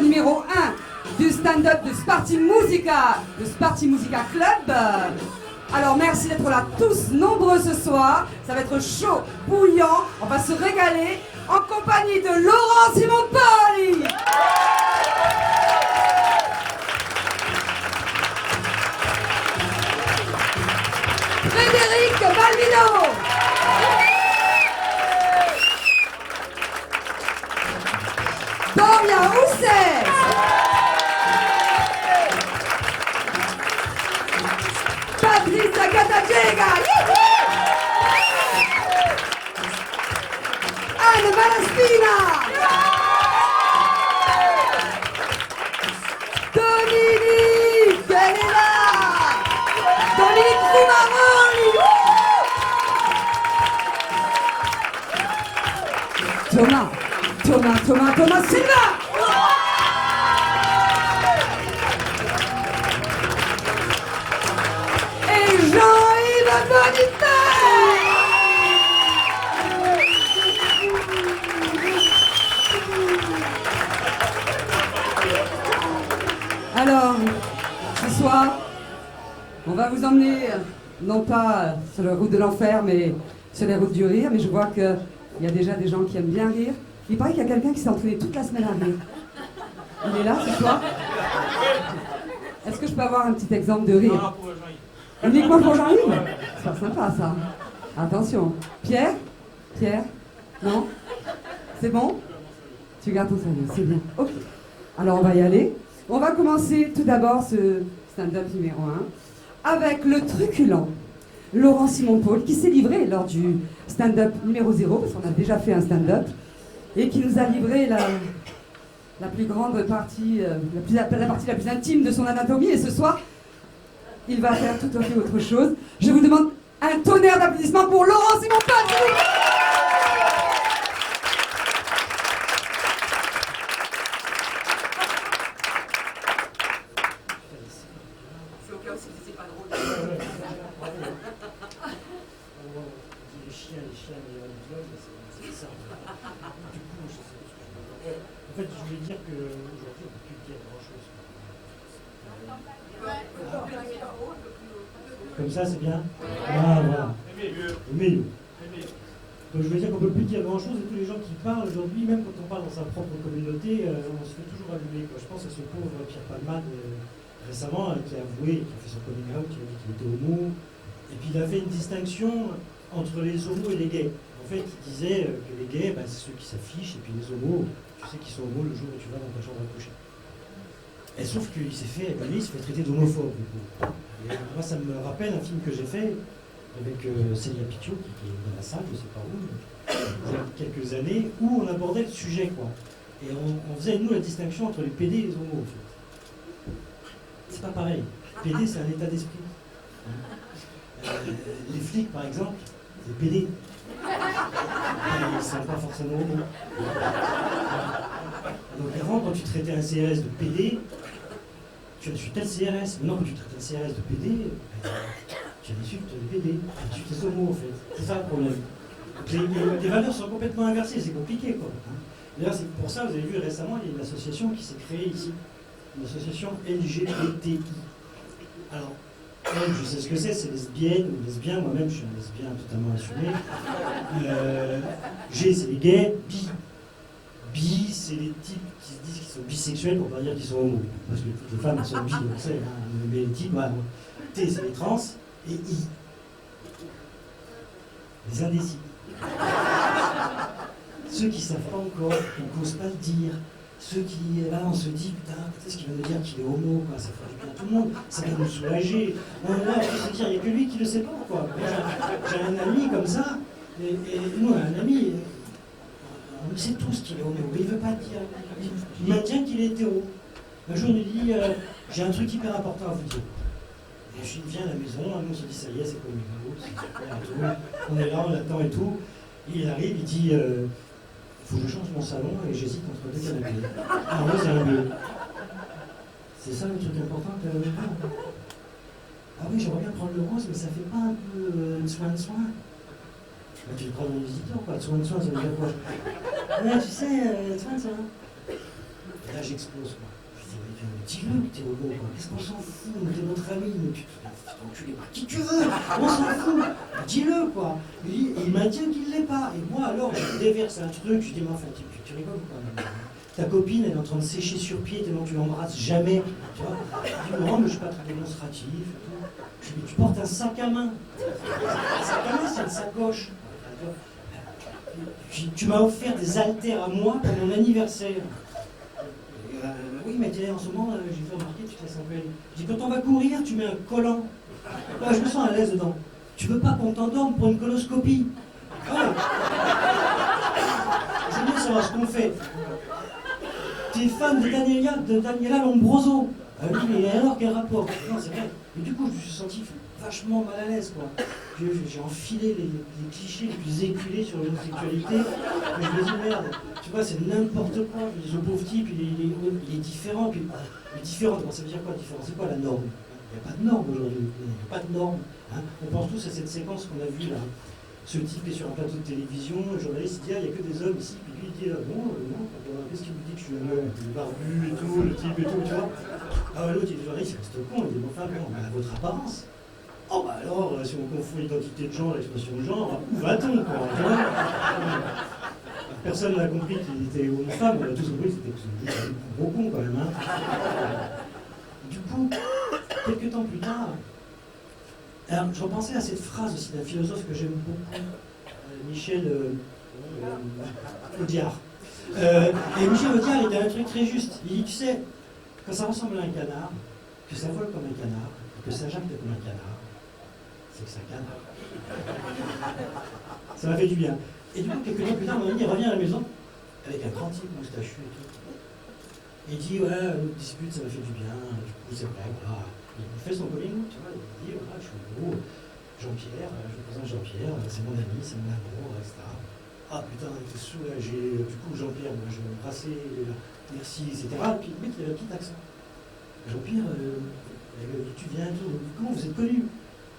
le numéro 1 du stand-up de Sparty Musica, de Sparty Musica Club. Alors merci d'être là tous nombreux ce soir. Ça va être chaud, bouillant. On va se régaler en compagnie de Laurent Simon-Paul. Frédéric Balbino. Dorian Housset. Patricia Catagega. Anne Malaspina. Dominique, elle est là. Dominique Fumaroli. Thomas Silva. Et Jean-Yves Bonita. Alors, ce soir, on va vous emmener, non pas sur la route de l'enfer, mais sur les routes du rire. Mais je vois qu'il y a déjà des gens qui aiment bien rire. Il paraît qu'il y a quelqu'un qui s'est entraîné toute la semaine à rire. Il est là ce soir? Est-ce que je peux avoir un petit exemple de rire? Uniquement pour Jean-Yves? C'est pas sympa ça. Attention. Pierre? Non? C'est bon? Tu gardes ton sérieux, c'est bien. Ok. Alors on va y aller. On va commencer tout d'abord ce stand-up numéro 1 avec le truculent Laurent Simon-Paul qui s'est livré lors du stand-up numéro 0, parce qu'on a déjà fait un stand-up, et qui nous a livré la plus grande partie, la partie la plus intime de son anatomie. Et ce soir, il va faire tout à fait autre chose. Je vous demande un tonnerre d'applaudissements pour Laurent Simon-Paul. C'est au cas où si c'est pas drôle. Les chiens, c'est ça. Du coup, en fait, je voulais dire qu'aujourd'hui, on ne peut plus dire grand-chose. Comme ça, c'est bien. Ah, voilà. Mieux. Donc, je veux dire qu'on ne peut plus dire grand-chose, et tous les gens qui parlent aujourd'hui, même quand on parle dans sa propre communauté, on se fait toujours allumer. Je pense à ce pauvre Pierre Palmade, récemment, qui a avoué, qui a fait son coming out, qui a dit qu'il était homo. Et puis, il a fait une distinction entre les homos et les gays. En fait, il disait que les gays, c'est ceux qui s'affichent, et puis les homos, tu sais qu'ils sont homos le jour où tu vas dans ta chambre à coucher. Et sauf qu'il s'est fait traiter d'homophobe, du coup. Et moi, ça me rappelle un film que j'ai fait avec Célia Picciot, qui est dans la salle, je ne sais pas où, il y a quelques années, où on abordait le sujet, quoi. Et on faisait, nous, la distinction entre les PD et les homos, en fait. C'est pas pareil. PD, c'est un état d'esprit. Les flics, par exemple, c'est PD. Ils ne sont pas forcément homos. Donc avant, quand tu traitais un CRS de PD, tu insultais le CRS. Maintenant, quand tu traites un CRS de PD, tu insultes le PD. Tu insultes les homos, en fait. C'est ça le problème. Les valeurs sont complètement inversées, c'est compliqué, quoi. D'ailleurs, c'est pour ça, vous avez vu récemment, il y a une association qui s'est créée ici. Une association LGBTI. Alors, elle, je sais ce que c'est lesbienne ou lesbien. Moi-même, je suis un lesbien totalement assumé. G, c'est les gays. Bi, c'est les types qui se disent qu'ils sont bisexuels pour pas dire qu'ils sont homo. Parce que toutes les femmes, elles sont bi, donc c'est, mais les types, voilà. T, c'est les trans. Et I, les indécis. Ceux qui ne savent pas encore, on n'ose pas le dire. Ceux qui, là, on se dit, putain, peut-être ce qu'il va nous dire qu'il est homo, quoi, ça fait du bien à tout le monde, ça va nous soulager. Là, on se dire, il n'y a que lui qui ne le sait pas, quoi. J'ai un ami comme ça, et nous, un ami, on sait tous qu'il est homo, mais il ne veut pas dire. Il maintient qu'il est hétéro. Un jour, il nous dit, j'ai un truc hyper important à vous dire. Et je viens à la maison, nous, on se dit, ça y est, c'est comme une autre, c'est super et tout. On est là, on l'attend et tout. Et il arrive, il dit, faut que je change mon salon et j'hésite entre deux canapés. Un rose et un bleu. C'est ça le truc important que tu as à. Ah oui, j'aimerais bien prendre le rose, mais ça fait pas un peu soin de soin. Bah, tu le prends dans les visiteurs, quoi. Soin de soin, ça veut dire quoi? Ouais, tu sais, soin de soin. Et là, là, j'explose, quoi. Je dis, dis-le que t'es homo, quoi. Qu'est-ce qu'on s'en fout? T'es notre ami, mais tu t'encules par qui tu veux, on s'en fout. Dis-le, quoi. Et il maintient qu'il l'est pas. Et moi, alors, je déverse un truc, je dis, mais enfin, tu rigoles, quoi. Ta copine, elle est en train de sécher sur pied tellement tu l'embrasses jamais. Tu vois? Je dis, non, mais je suis pas très démonstratif. Et tout. Je dis, mais tu portes un sac à main. Un sac à main, c'est une sacoche. Tu m'as offert des haltères à moi pour mon anniversaire. Oui, mais en ce moment, j'ai fait remarquer, tu te laisses un peu aller. Je dis, quand on va courir, tu mets un collant. Là, je me sens à l'aise dedans. Tu veux pas qu'on t'endorme pour une coloscopie? Ouais. J'aime bien savoir ce qu'on fait. T'es fan de Daniela Lombroso. Ah oui, mais alors quel rapport? Non, c'est vrai. Et du coup, je me suis senti vachement mal à l'aise, quoi. J'ai enfilé les clichés les plus éculés sur l'homosexualité. Mais je me dis, merde, tu vois, c'est n'importe quoi. Je me dis, ce pauvre type, il est différent. Puis, il est différent, ça veut dire quoi différent? C'est quoi la norme? Il n'y a pas de norme aujourd'hui. Il n'y a pas de norme. Hein. On pense tous à cette séquence qu'on a vue là. Ce type est sur un plateau de télévision, le journaliste dit, ah, il n'y a que des hommes ici, puis lui il dit, ah bon, non, qu'est-ce qu'il me dit que je suis un homme? Il est barbu et tout, le type et tout, tu vois. Ah ouais, l'autre, il est journaliste, il reste con, il dit, enfin, bon, à votre apparence. Oh bah alors, si on confond identité de genre et expression de genre, où va-t-on, quoi, tu vois? Personne n'a compris qu'il était homme-femme, on a tous compris que c'était un gros con quand même, hein. Du coup, quelques temps plus tard, alors, je repensais à cette phrase aussi d'un philosophe que j'aime beaucoup, Michel Audiard. Et Michel Audiard, il dit un truc très juste. Il dit, tu sais, quand ça ressemble à un canard, que ça vole comme un canard, que ça jacte comme un canard, c'est que c'est un canard. Ça m'a fait du bien. Et du coup, quelques temps plus tard, mon ami revient à la maison, avec un grand type moustachu et tout. Et il dit, ouais, notre dispute, ça m'a fait du bien, du coup, c'est vrai, voilà. Il fait son coming, tu vois, il dit, voilà, je suis beau, Jean-Pierre, je me présente Jean-Pierre, c'est mon ami, c'est mon amour, etc. Ah putain, il était soulagé, du coup, Jean-Pierre, moi, je vais m'embrasser, merci, etc. Et puis le mec, il avait un petit accent. Jean-Pierre, tu viens d'où? Comment vous êtes connu?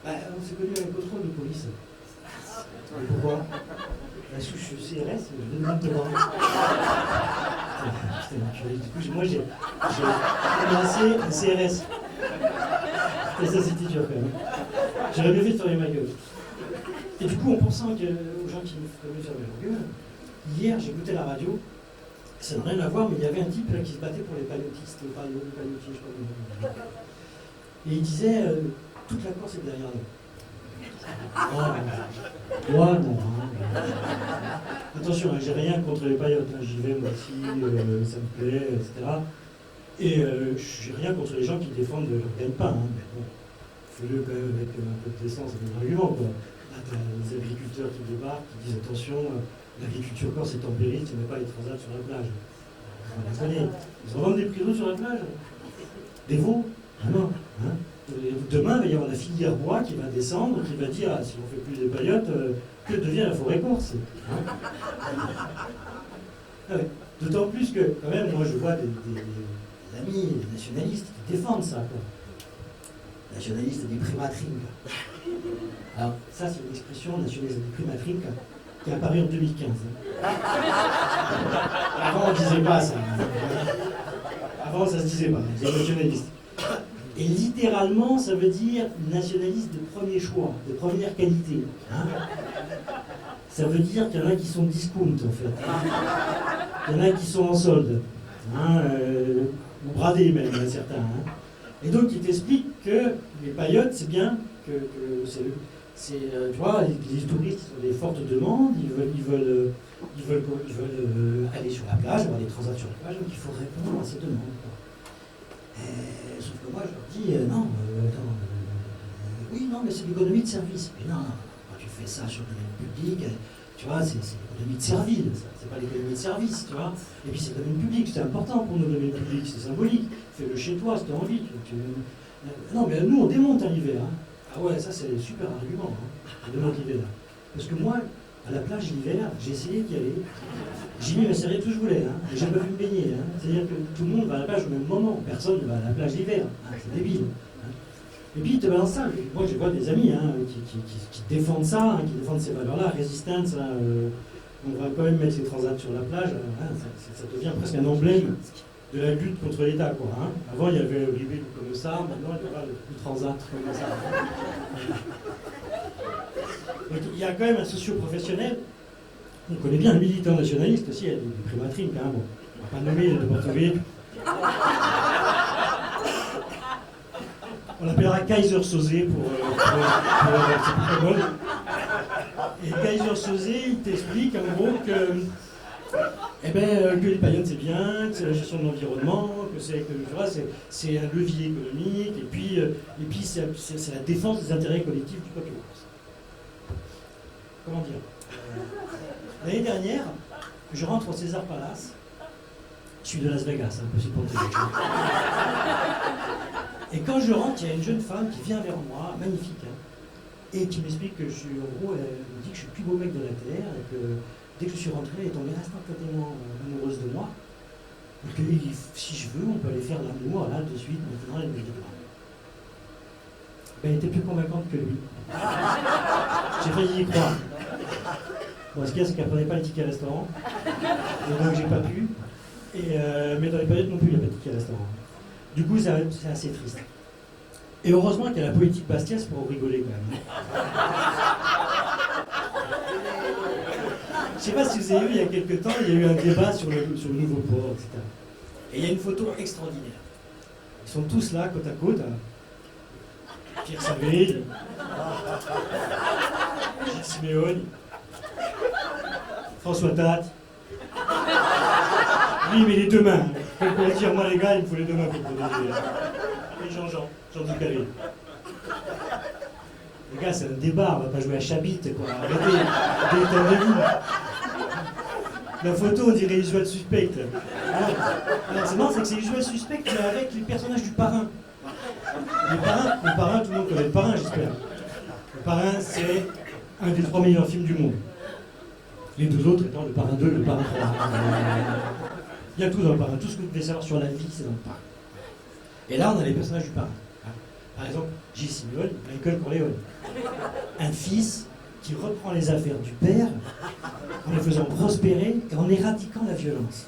Bah, on s'est connu à un contrôle de police. Et pourquoi? Parce que je suis CRS, je vais demander de voir. Du coup, moi, j'ai embrassé un CRS. Et ça, c'était dur quand même. J'aurais bien fait de fermer ma gueule. Et du coup, en pensant aux gens qui me fermer leur gueule, hier, j'écoutais la radio, ça n'a rien à voir, mais il y avait un type là, qui se battait pour les paillotistes, les paillotiers, je sais pas comment. Et il disait, toute la course est derrière nous. Oh, moi, non. Attention, j'ai rien contre les paillotes, hein, j'y vais moi aussi, ça me plaît, etc. Et j'ai rien contre les gens qui défendent leur gagne-pain, hein, mais bon, fais-le quand même avec un peu de décence et d'argument, quoi. Là, t'as les agriculteurs qui débarquent, qui disent attention, l'agriculture corse est en péril, tu ne mets pas les transats sur la plage. On les connaît. Ils en vendent des prix d'eau sur la plage. Des veaux? Ah non. Hein. Demain, il va y avoir la filière bois qui va descendre, qui va dire, ah, si on ne fait plus des paillotes, que devient la forêt corse, hein. Ah ouais. D'autant plus que, quand même, moi je vois des amis nationalistes qui défendent ça, quoi. Nationalistes des primatriques. Alors, ça, c'est une expression nationaliste des primatriques qui est apparue en 2015. Hein. Avant, on ne disait pas ça. Avant, ça ne se disait pas, on disait nationaliste. Et littéralement, ça veut dire nationaliste de premier choix, de première qualité. Hein. Ça veut dire qu'il y en a qui sont discount, en fait. Il y en a qui sont en solde. Hein, ou bradés même, certains. Hein. Et donc, il t'explique que les paillotes, c'est bien, que tu vois, les touristes ont des fortes demandes, ils veulent aller sur la plage, avoir des transats sur la plage, donc il faut répondre à ces demandes. Sauf que moi, je leur dis, non, oui, non, mais c'est l'économie de service. Mais non, quand tu fais ça sur le domaine public, tu vois, c'est l'économie de service, c'est pas l'économie de service, tu vois. Et puis c'est le domaine public, c'est important pour nous, le domaine public, c'est symbolique. Fais-le chez toi si tu as envie. Non, mais nous, on démonte l'hiver. Hein. Ah ouais, ça, c'est un super argument. Hein. On démonte l'hiver. Parce que moi, à la plage l'hiver, j'ai essayé d'y aller. J'y mis ma serviette où je voulais, hein. Et j'ai pas pu me baigner. Hein. C'est-à-dire que tout le monde va à la plage au même moment. Personne ne va à la plage l'hiver. Hein. C'est débile. Hein. Et puis, ils te balancent ça. Moi, je vois des amis hein, qui défendent ça, hein, qui défendent ces valeurs-là, résistance. Hein, on va quand même mettre les transats sur la plage. Hein, ça devient presque un emblème de la lutte contre l'État, quoi. Hein. Avant, il y avait le Ribé comme ça, maintenant, il y aura le Transat comme ça. Donc, il y a quand même un socio-professionnel. On connaît bien le militant nationaliste aussi, il y a des primatrines quand même. Bon, on va pas nommer de Portugais. On l'appellera Kaiser Sosé pour c'est pas bon. Et Kaiser Sosé, il t'explique en gros que que les paillettes c'est bien, que c'est la gestion de l'environnement, que c'est un levier économique, et puis c'est la défense des intérêts collectifs du peuple. Comment dire l'année dernière, je rentre au César Palace. Je suis de Las Vegas, un peu supporté. Et quand je rentre, il y a une jeune femme qui vient vers moi, magnifique, hein, et qui m'explique que en gros, elle me dit que je suis le plus beau mec de la Terre, et que dès que je suis rentré, elle est tombée instantanément amoureuse de moi. Et que si je veux, on peut aller faire l'amour, là, de suite, maintenant, elle me dit pas. Elle était plus convaincante que lui. J'ai failli y croire. Bon, ce qu'il y a, c'est qu'elle ne prenait pas les tickets restaurant, et donc j'ai pas pu. Mais dans les périodes non plus, il n'y a pas de tickets restaurant. Du coup, c'est assez triste. Et heureusement qu'il y a la politique Bastiès pour rigoler quand même. Je ne sais pas si vous avez vu, il y a quelques temps, il y a eu un débat sur le nouveau port, etc. Et il y a une photo extraordinaire. Ils sont tous là, côte à côte. Hein. Pierre Savé, Gilles Siméone, François Tat. Lui, il met les deux mains. Comme pour dire, moi les gars, il me faut les deux mains pour protéger. Et Jean Ducalé. Les gars, c'est un débat, on va pas jouer à Chabit, quoi. Arrêtez, détendez-vous. La photo, on dirait Usual Suspect. Alors, c'est marrant, c'est que c'est Usual Suspect, mais avec les personnages du parrain. Le parrain, tout le monde connaît le parrain, j'espère. Le parrain, c'est un des 3 meilleurs films du monde. Les deux autres étant le parrain 2 et le parrain 3. Il y a tout dans le parrain. Tout ce que vous devez savoir sur la vie, c'est dans le parrain. Et là, on a les personnages du parrain. Par exemple, Gilles Siméone, Michael Corleone. Un fils qui reprend les affaires du père en les faisant prospérer et en éradiquant la violence.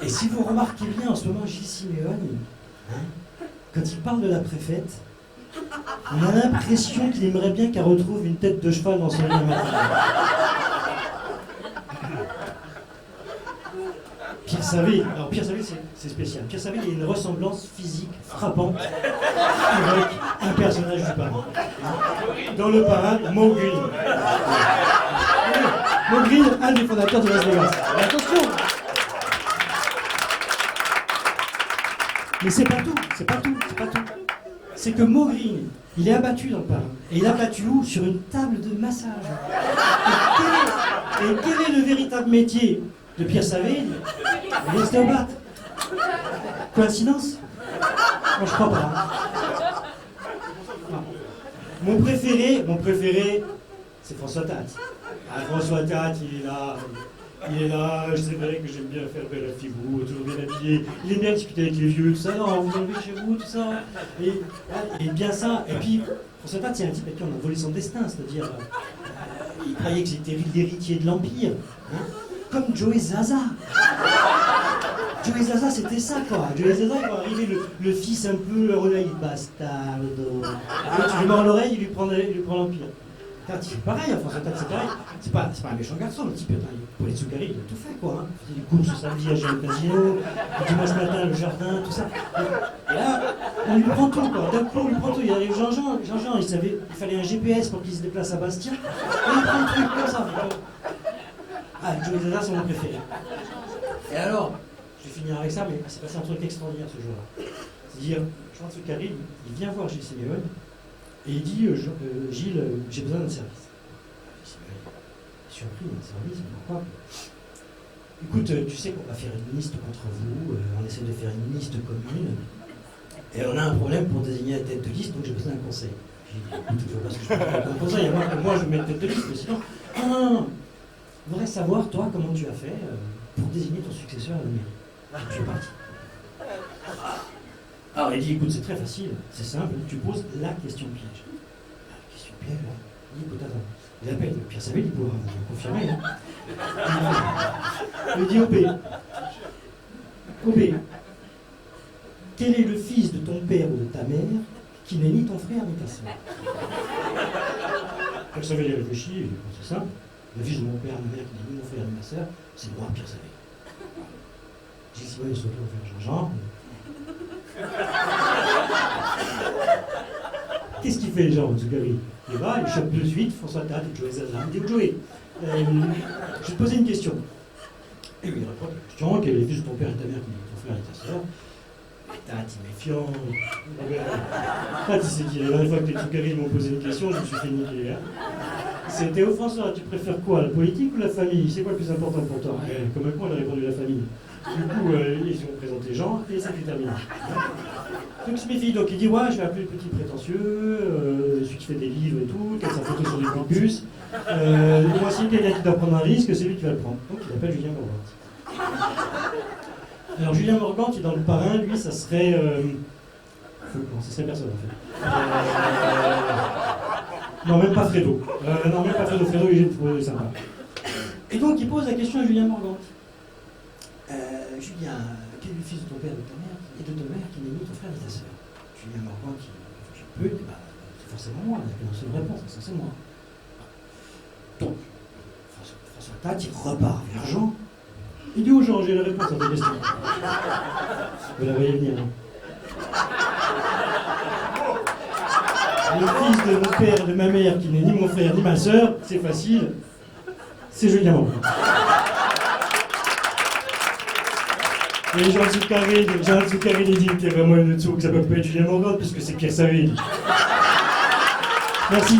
Et si vous remarquez bien en ce moment Gilles Siméone, quand il parle de la préfète, on a l'impression qu'il aimerait bien qu'elle retrouve une tête de cheval dans son lit matin. Pierre Savé, c'est spécial. Pierre Savé, il y a une ressemblance physique frappante avec un personnage du parrain. Dans le parrain, Mo Green. Mo Green, un des fondateurs de Las Vegas. Attention! Mais c'est pas tout. C'est que Mo Green, il est abattu dans le parrain. Et il est abattu où? Sur une table de massage. Et quel est le véritable métier de Pierre Savé? Il est ostéopathe. Coïncidence? Moi, je crois pas. Mon préféré, c'est François Tat. François Tat, il est là, c'est vrai que j'aime bien faire belle la figure, toujours bien habillé. Il aime bien discuter avec les vieux, tout ça. Non, vous enlevez chez vous, tout ça. Et bien ça. Et puis, François Tat, c'est un type à qui on a volé son destin, c'est-à-dire, il croyait que c'était l'héritier de l'Empire. Hein, comme Joey Zaza. Joey Zaza, c'était ça, quoi. Joey Zaza, il va arriver le fils un peu il bastardo. Tu lui mords l'oreille, il lui prend l'Empire. C'est pareil, François Tat, c'est pareil. C'est pas un méchant garçon, le type, pour les Tsoukaris, il a tout fait, quoi. Hein. Il fait des courses samedi à Jean Casino, le dimanche matin, le jardin, tout ça. Et là, on lui prend tout, quoi. D'un coup, on lui prend tout. Il arrive Jean-Jean, il fallait un GPS pour qu'il se déplace à Bastia. On lui prend le truc comme ça. Ah, Joey Zaza, c'est mon préféré. Et alors, je vais finir avec ça, mais c'est passé un truc extraordinaire ce jour-là. C'est-à-dire, Jean Tsoukaris, il vient voir Gilles Siméone. Et il dit, Gilles, j'ai besoin d'un service. Je suis surpris, un service, pourquoi? Écoute, tu sais qu'on va faire une liste contre vous, on essaie de faire une liste commune, et on a un problème pour désigner la tête de liste, donc j'ai besoin d'un conseil. J'ai dit, écoute, il faut pas que je fasse un conseil, moi je mets une tête de liste, mais sinon, non. Je voudrais savoir, toi, comment tu as fait pour désigner ton successeur à la mairie. Je suis parti. Alors il dit, écoute, c'est très facile, c'est simple, tu poses la question piège. La question piège, là. Il dit, écoute, attends, Il appelle Pierre Savelli pour confirmer. Hein. Il dit OP, quel est le fils de ton père ou de ta mère qui n'est ni ton frère ni ta soeur? Pierre Savelli réfléchit, il dit, c'est simple. Le fils de mon père, ma mère qui n'est ni mon frère ni ma soeur, c'est moi, Pierre Savelli. J'ai dit, il se retrouve faire Jean-Jean. Qu'est-ce qu'il fait, Jean, ce gars-là? Il va, il chope de suite, François Tate, et Joey Zaza. Il dit, Joey, je vais te poser une question. Et lui, il répond à la question, quel est le fils de ton père et ta mère qui n'est ni ton frère et ta soeur? Tate, il est méfiant. Tate, il s'est dit, la dernière fois que les Tsoukaris m'ont posé une question, je me suis fait niquer. Hein. C'était au François, tu préfères quoi, la politique ou la famille? C'est quoi le plus important pour toi? Comme un con, il a répondu la famille. Du coup, ils ont présenté Jean et ça s'est terminé. Donc il se méfie, donc il dit ouais, je vais appeler le petit prétentieux, celui qui fait des livres et tout, qui a sa photo sur des campus. Moi aussi, quelqu'un qui doit prendre un risque, c'est lui qui va le prendre. Donc il appelle Julien Morgante. Alors Julien Morgante, qui est dans le parrain, lui, ça serait. Non, ça serait personne en fait. Non, même pas Fredo. Non, même pas Fredo. Fredo, il est sympa. Et donc il pose la question à Julien Morgante. Julien, quel est le fils de ton père et de ta mère qui n'est ni ton frère ni ta soeur? Julien Morgante, qui réfléchit un peu, dit bah, c'est forcément moi, il n'y a qu'une seule réponse, c'est moi. Donc, François Tate, il repart vers Jean. Il dit aux gens, j'ai la réponse à ta question. Vous la voyez venir. Hein. Le fils de mon père et de ma mère, qui n'est ni mon frère ni ma soeur, c'est facile, c'est Julien Morgante. Et Jean Tsoukaris dit qu'il y a vraiment une dessous que ça peut pas être Julien Morgante, puisque c'est Pierre Savelli. Merci.